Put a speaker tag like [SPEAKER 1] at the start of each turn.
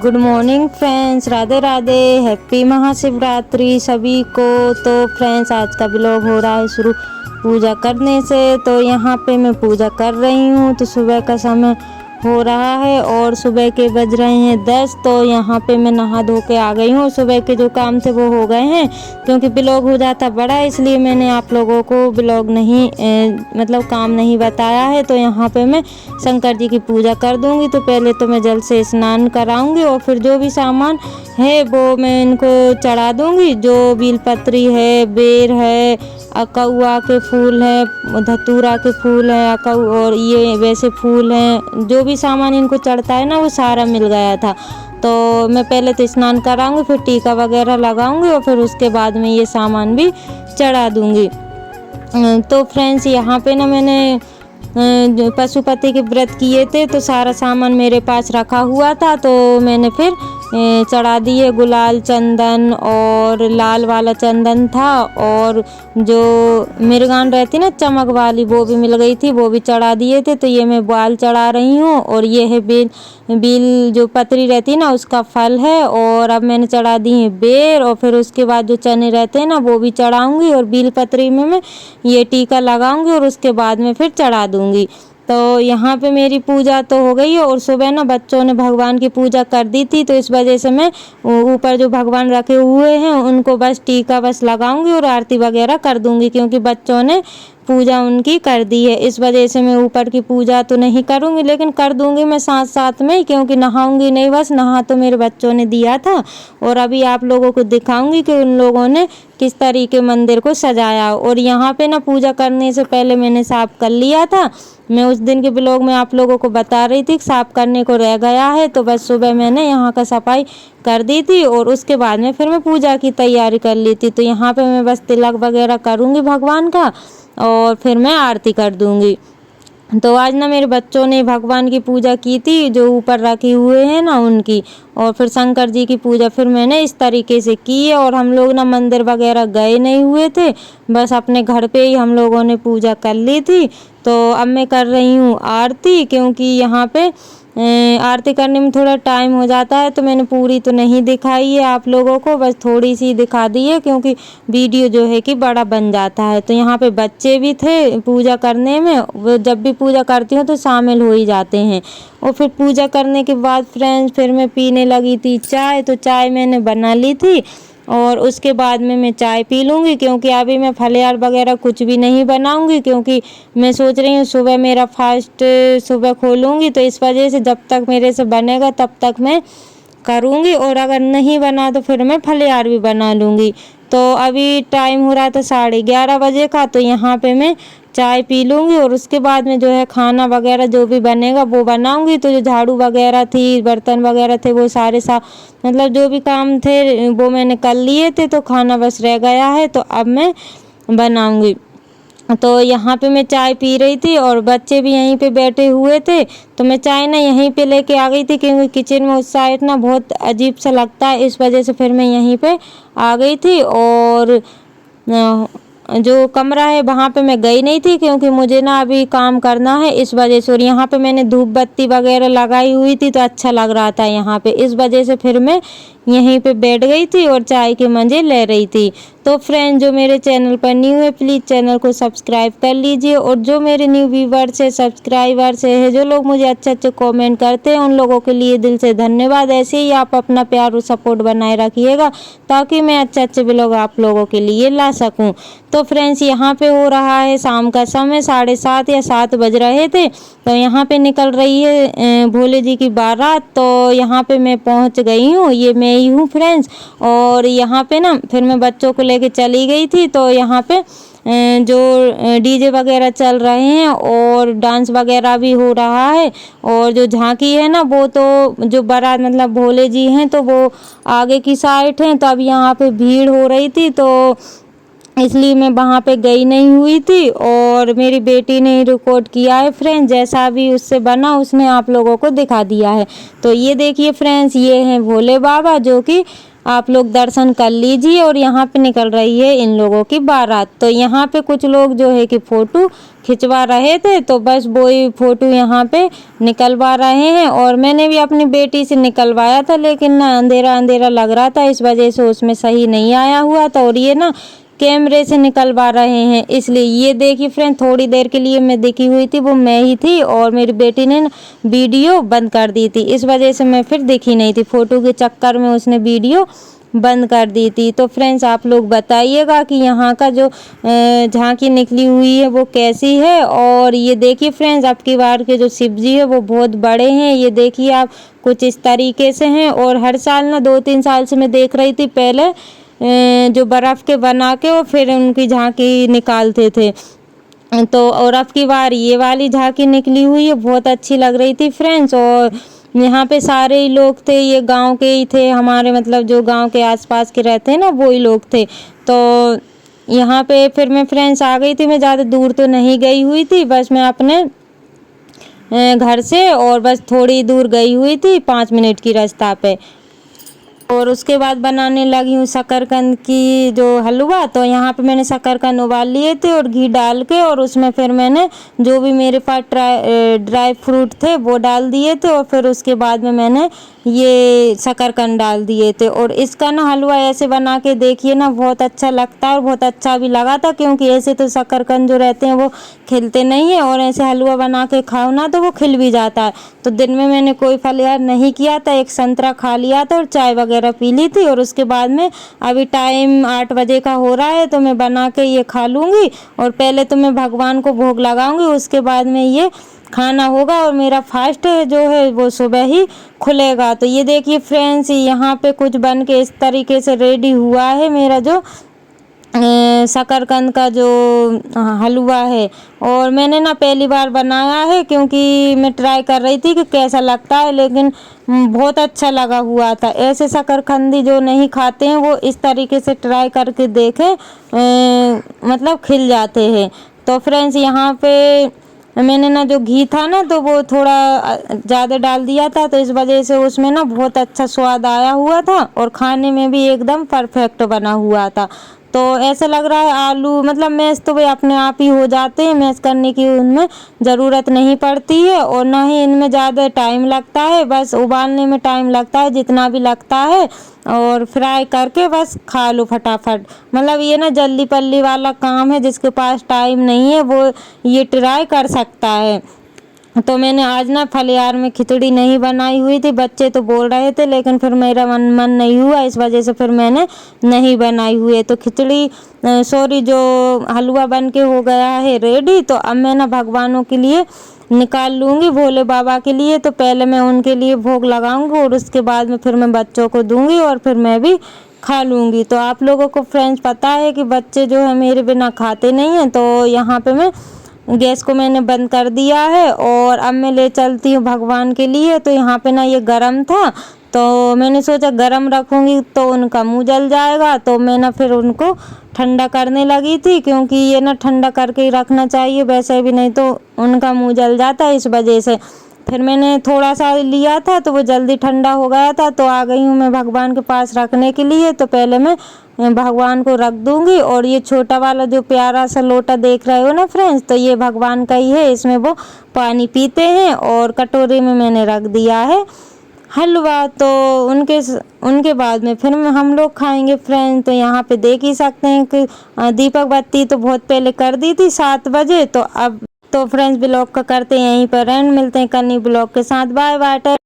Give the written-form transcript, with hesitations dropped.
[SPEAKER 1] Good morning friends, Radhe Radhe, happy Mahashivratri सभी को। तो फ्रेंड्स, आज का ब्लॉग हो रहा है शुरू पूजा करने से। तो यहाँ पे मैं पूजा कर रही हूँ। तो सुबह का समय हो रहा है और सुबह के बज रहे हैं 10। तो यहाँ पे मैं नहा धो के आ गई हूँ। सुबह के जो काम थे वो हो गए हैं, क्योंकि ब्लॉग हो जाता बड़ा, इसलिए मैंने आप लोगों को ब्लॉग नहीं मतलब काम नहीं बताया है। तो यहाँ पे मैं शंकर जी की पूजा कर दूँगी। तो पहले तो मैं जल से स्नान कराऊँगी और फिर जो भी सामान है वो मैं इनको चढ़ा दूँगी। जो बेलपत्री है, बेर है, अकौआ के फूल है, धतूरा के फूल है, अकौ और ये वैसे फूल हैं, जो भी सामान इनको चढ़ता है ना वो सारा मिल गया था। तो मैं पहले तो स्नान कराऊंगी, फिर टीका वगैरह लगाऊंगी और फिर उसके बाद में ये सामान भी चढ़ा दूंगी। तो फ्रेंड्स, यहाँ पे ना मैंने पशुपति के व्रत किए थे, तो सारा सामान मेरे पास रखा हुआ था। तो मैंने फिर चढ़ा दिए। गुलाल चंदन और लाल वाला चंदन था, और जो मिर्गान रहती ना चमक वाली वो भी मिल गई थी, वो भी चढ़ा दिए थे। तो ये मैं बाल चढ़ा रही हूँ, और ये है बेल जो पतरी रहती है ना उसका फल है। और अब मैंने चढ़ा दी है बेर, और फिर उसके बाद जो चने रहते हैं ना वो भी चढ़ाऊँगी, और बेल पतरी में मैं ये टीका लगाऊंगी और उसके बाद में फिर चढ़ा दूँगी। तो यहाँ पे मेरी पूजा तो हो गई है। और सुबह ना बच्चों ने भगवान की पूजा कर दी थी, तो इस वजह से मैं ऊपर जो भगवान रखे हुए हैं उनको बस टीका बस लगाऊंगी और आरती वगैरह कर दूंगी, क्योंकि बच्चों ने पूजा उनकी कर दी है। इस वजह से मैं ऊपर की पूजा तो नहीं करूंगी, लेकिन कर दूंगी मैं साथ साथ में, क्योंकि नहाऊंगी नहीं, बस नहा तो मेरे बच्चों ने दिया था। और अभी आप लोगों को दिखाऊंगी कि उन लोगों ने किस तरीके मंदिर को सजाया। और यहाँ पे ना पूजा करने से पहले मैंने साफ कर लिया था। मैं उस दिन के ब्लॉग में आप लोगों को बता रही थी कि साफ करने को रह गया है, तो बस सुबह मैंने यहाँ का सफाई कर दी थी और उसके बाद में फिर मैं पूजा की तैयारी कर ली थी। तो यहाँ पे मैं बस तिलक वगैरह करूँगी भगवान का, और फिर मैं आरती कर दूँगी। तो आज ना मेरे बच्चों ने भगवान की पूजा की थी, जो ऊपर रखे हुए हैं ना उनकी, और फिर शंकर जी की पूजा फिर मैंने इस तरीके से की है। और हम लोग ना मंदिर वगैरह गए नहीं हुए थे, बस अपने घर पे ही हम लोगों ने पूजा कर ली थी। तो अब मैं कर रही हूँ आरती, क्योंकि यहाँ पे आरती करने में थोड़ा टाइम हो जाता है, तो मैंने पूरी तो नहीं दिखाई है आप लोगों को, बस थोड़ी सी दिखा दी है, क्योंकि वीडियो जो है कि बड़ा बन जाता है। तो यहाँ पे बच्चे भी थे पूजा करने में, वो जब भी पूजा करती हूँ तो शामिल हो ही जाते हैं। और फिर पूजा करने के बाद फ्रेंड्स फिर मैं पीने लगी थी चाय। तो चाय मैंने बना ली थी, और उसके बाद में मैं चाय पी लूँगी, क्योंकि अभी मैं फलियार वगैरह कुछ भी नहीं बनाऊँगी, क्योंकि मैं सोच रही हूँ सुबह मेरा फास्ट सुबह खोलूँगी। तो इस वजह से जब तक मेरे से बनेगा तब तक मैं करूँगी, और अगर नहीं बना तो फिर मैं फलियार भी बना लूँगी। तो अभी टाइम हो रहा था 11:30 बजे का। तो यहाँ पे मैं चाय पी लूँगी, और उसके बाद में जो है खाना वगैरह जो भी बनेगा वो बनाऊँगी। तो जो झाड़ू वगैरह थी, बर्तन वगैरह थे, वो सारे मतलब जो भी काम थे वो मैंने कर लिए थे। तो खाना बस रह गया है, तो अब मैं बनाऊँगी। तो यहाँ पे मैं चाय पी रही थी और बच्चे भी यहीं पे बैठे हुए थे। तो मैं चाय ना यहीं पे लेके आ गई थी, क्योंकि किचन में उस साइड ना बहुत अजीब सा लगता है, इस वजह से फिर मैं यहीं पे आ गई थी। और जो कमरा है वहाँ पे मैं गई नहीं थी, क्योंकि मुझे ना अभी काम करना है, इस वजह से। और यहाँ पे मैंने धूप बत्ती वगैरह लगाई हुई थी, तो अच्छा लग रहा था यहाँ पे, इस वजह से फिर मैं यहीं पे बैठ गई थी और चाय के मज़े ले रही थी। तो फ्रेंड, जो मेरे चैनल पर न्यू है प्लीज़ चैनल को सब्सक्राइब कर लीजिए, और जो मेरे न्यू व्यूवर्स है, सब्सक्राइबर्स है, जो लोग मुझे अच्छे अच्छे कमेंट करते हैं, उन लोगों के लिए दिल से धन्यवाद। ऐसे ही आप अपना प्यार और सपोर्ट बनाए रखिएगा, ताकि मैं अच्छे अच्छे ब्लॉग आप लोगों के लिए ला सकूं। तो फ्रेंड्स, यहाँ पे हो रहा है शाम का समय, 7:30 या 7 बज रहे थे। तो यहाँ पे निकल रही है भोले जी की बारात। तो यहाँ पे मैं पहुँच गई हूँ, ये मैं ही हूँ फ्रेंड्स। और यहाँ पे ना फिर मैं बच्चों को लेके चली गई थी। तो यहाँ पे जो डीजे वगैरह चल रहे हैं और डांस वगैरह भी हो रहा है। और जो झांकी है ना, वो तो जो बारात मतलब भोले जी हैं तो वो आगे की साइड हैं। तो अब यहाँ पे भीड़ हो रही थी, तो इसलिए मैं वहाँ पे गई नहीं हुई थी। और मेरी बेटी ने रिकॉर्ड किया है फ्रेंड्स, जैसा भी उससे बना उसने आप लोगों को दिखा दिया है। तो ये देखिए फ्रेंड्स, ये हैं भोले बाबा, जो कि आप लोग दर्शन कर लीजिए। और यहाँ पे निकल रही है इन लोगों की बारात। तो यहाँ पे कुछ लोग जो है कि फ़ोटो खिंचवा रहे थे, तो बस वही फ़ोटो यहाँ पे निकलवा रहे हैं। और मैंने भी अपनी बेटी से निकलवाया था, लेकिन ना अंधेरा अंधेरा लग रहा था, इस वजह से उसमें सही नहीं आया हुआ था। और ये ना कैमरे से निकलवा रहे हैं, इसलिए ये देखिए फ्रेंड, थोड़ी देर के लिए मैं दिखी हुई थी, वो मैं ही थी। और मेरी बेटी ने वीडियो बंद कर दी थी, इस वजह से मैं फिर दिखी नहीं थी। फ़ोटो के चक्कर में उसने वीडियो बंद कर दी थी। तो फ्रेंड्स आप लोग बताइएगा कि यहाँ का जो झांकी निकली हुई है वो कैसी है। और ये देखिए फ्रेंड्स, अब की बार के जो शिव जी है वो बहुत बड़े हैं। ये देखिए आप, कुछ इस तरीके से हैं। और हर साल ना 2-3 साल से मैं देख रही थी, पहले जो बर्फ़ के बना के और फिर उनकी झांकी निकालते थे। तो और अब की बार ये वाली झांकी निकली हुई है, बहुत अच्छी लग रही थी फ्रेंड्स। और यहाँ पे सारे ही लोग थे, ये गांव के ही थे हमारे, मतलब जो गांव के आसपास के रहते हैं ना, वही लोग थे। तो यहाँ पे फिर मैं फ्रेंड्स आ गई थी। मैं ज़्यादा दूर तो नहीं गई हुई थी, बस मैं अपने घर से और बस थोड़ी दूर गई हुई थी, 5 मिनट की रास्ता पे। और उसके बाद बनाने लगी हूँ शकरकंद की जो हलवा। तो यहाँ पे मैंने शकरकंद उबाल लिए थे और घी डाल के, और उसमें फिर मैंने जो भी मेरे पास ड्राई फ्रूट थे वो डाल दिए थे। और फिर उसके बाद में मैंने ये शकरकंद डाल दिए थे। और इसका ना हलवा ऐसे बना के देखिए ना, बहुत अच्छा लगता है और बहुत अच्छा भी लगा था, क्योंकि ऐसे तो शकरकंद जो रहते हैं वो खिलते नहीं है, और ऐसे हलवा बना के खाओ ना तो वो खिल भी जाता है। तो दिन में मैंने कोई फलियार नहीं किया था, एक संतरा खा लिया था और चाय वगैरह पी ली थी। और उसके बाद में अभी टाइम 8 बजे का हो रहा है, तो मैं बना के ये खा लूँगी। और पहले तो मैं भगवान को भोग लगाऊंगी, उसके बाद में ये खाना होगा। और मेरा फास्ट जो है वो सुबह ही खुलेगा। तो ये देखिए फ्रेंड्स, यहाँ पे कुछ बन के इस तरीके से रेडी हुआ है मेरा जो शकरकंद का जो हलवा है। और मैंने ना पहली बार बनाया है, क्योंकि मैं ट्राई कर रही थी कि कैसा लगता है, लेकिन बहुत अच्छा लगा हुआ था। ऐसे शकरकंदी जो नहीं खाते हैं वो इस तरीके से ट्राई करके देखें, मतलब खिल जाते हैं। तो फ्रेंड्स यहाँ पे मैंने ना जो घी था ना, तो वो थोड़ा ज़्यादा डाल दिया था, तो इस वजह से उसमें ना बहुत अच्छा स्वाद आया हुआ था और खाने में भी एकदम परफेक्ट बना हुआ था। तो ऐसा लग रहा है आलू, मतलब मैश तो वे अपने आप ही हो जाते हैं, मैश करने की उनमें ज़रूरत नहीं पड़ती है। और ना ही इनमें ज़्यादा टाइम लगता है, बस उबालने में टाइम लगता है जितना भी लगता है, और फ्राई करके बस खा लो फटाफट। मतलब ये ना जल्दी पल्ली वाला काम है, जिसके पास टाइम नहीं है वो ये ट्राई कर सकता है। तो मैंने आज ना फलियार में खिचड़ी नहीं बनाई हुई थी, बच्चे तो बोल रहे थे, लेकिन फिर मेरा मन नहीं हुआ, इस वजह से फिर मैंने नहीं बनाई हुई है। तो खिचड़ी सॉरी जो हलवा बन के हो गया है रेडी। तो अब मैं ना भगवानों के लिए निकाल लूँगी, भोले बाबा के लिए। तो पहले मैं उनके लिए भोग लगाऊंगी और उसके बाद में फिर मैं बच्चों को दूंगी और फिर मैं भी खा लूँगी। तो आप लोगों को फ्रेंड्स पता है कि बच्चे जो है मेरे बिना खाते नहीं हैं। तो यहाँ पे मैं गैस को मैंने बंद कर दिया है और अब मैं ले चलती हूँ भगवान के लिए। तो यहाँ पे ना ये गरम था, तो मैंने सोचा गरम रखूँगी तो उनका मुंह जल जाएगा, तो मैं ना फिर उनको ठंडा करने लगी थी, क्योंकि ये ना ठंडा करके ही रखना चाहिए, वैसे भी नहीं तो उनका मुंह जल जाता है, इस वजह से। फिर मैंने थोड़ा सा लिया था तो वो जल्दी ठंडा हो गया था। तो आ गई हूँ मैं भगवान के पास रखने के लिए। तो पहले मैं भगवान को रख दूंगी। और ये छोटा वाला जो प्यारा सा लोटा देख रहे हो ना फ्रेंड्स, तो ये भगवान का ही है, इसमें वो पानी पीते हैं। और कटोरे में मैंने रख दिया है हलवा। तो उनके बाद में फिर हम लोग खाएंगे फ्रेंड्स। तो यहाँ पे देख ही सकते हैं कि दीपक बत्ती तो बहुत पहले कर दी थी 7 बजे। तो अब तो फ्रेंड्स ब्लॉग का करते हैं यहीं पर एंड, मिलते हैं कल नई ब्लॉग के साथ। Bye bye.